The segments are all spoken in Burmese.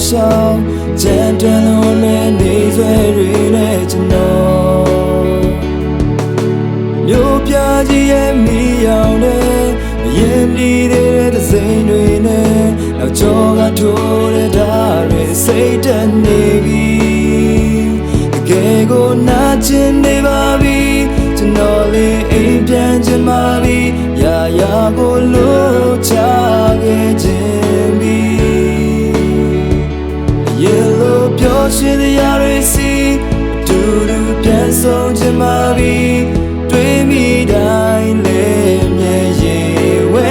ရှောင်းကြမ်းတမ်းလွန်တဲ့နေဆွဲတွေနဲ့ကျွန်တော်မြို့ပြကြီးရဲ့မီးရောင်နဲ့အရင်နေတဲ့သစိမ်းတွေနဲ့နောက်ကျော်ကထိုးတဲ့ဓာတ်တွေစိတ်တက်နေပြီတကယ်ကိုနာကျင်နေပါပြီကျွန်တော်လေးအိမ်ပြန်ချင်ပါပြီရာရာကိုလို့ချခဲ့ခြင်းပြီရေလိုပြောရှင်တရားတွေစီအတူတူပြန်ဆုံးချင်ပါပြီတွေးမိတိုင်းလေးမြဲရေဝဲ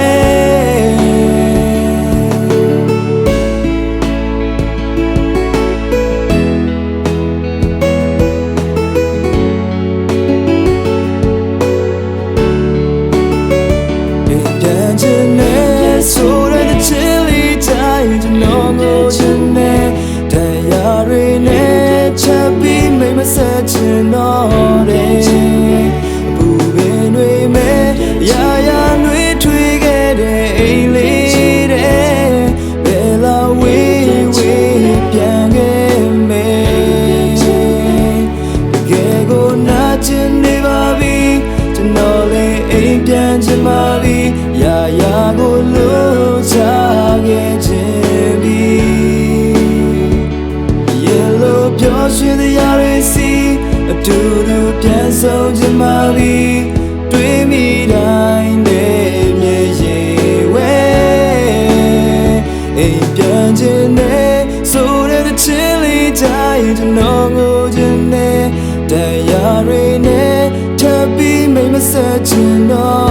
ဆိုရတဲ့ချစ်လေးတိုင်းကျွန်တော်ကိုချင်တဲ့တရားတွေနဲ့ချက်ပြီးမိမဆက်ချင်တော့တဲ့အပူပင်တွေမဲ့ရာရာတွေထွေးခဲ့တဲ့အိမ်လေးတဲ့ဘယ်လာဝေးဝေးပြန်ခဲ့မယ်တကယ်ကိုနာကျင်နေပါပြီကျွန်တော်လေးအိမ်ပြန်ချင်ပါပြီရာရာကိုလို့ချခဲ့ခြင်းပြီရေလိုပြောရှင်တရားတွေစီအတူတူပြန်ဆုံးချင်ပါပြီတွေးမိတိုင်းနဲ့မြေရေဝဲအိမ်ပြန်ခြင်းနဲ့ဆိုတဲ့ချစ်လေးတိုင်းကျွန်တော်ကိုချင်တဲ့တရားတွေနဲ့ထပ်ပြီးမိမဆက်ချင်တော့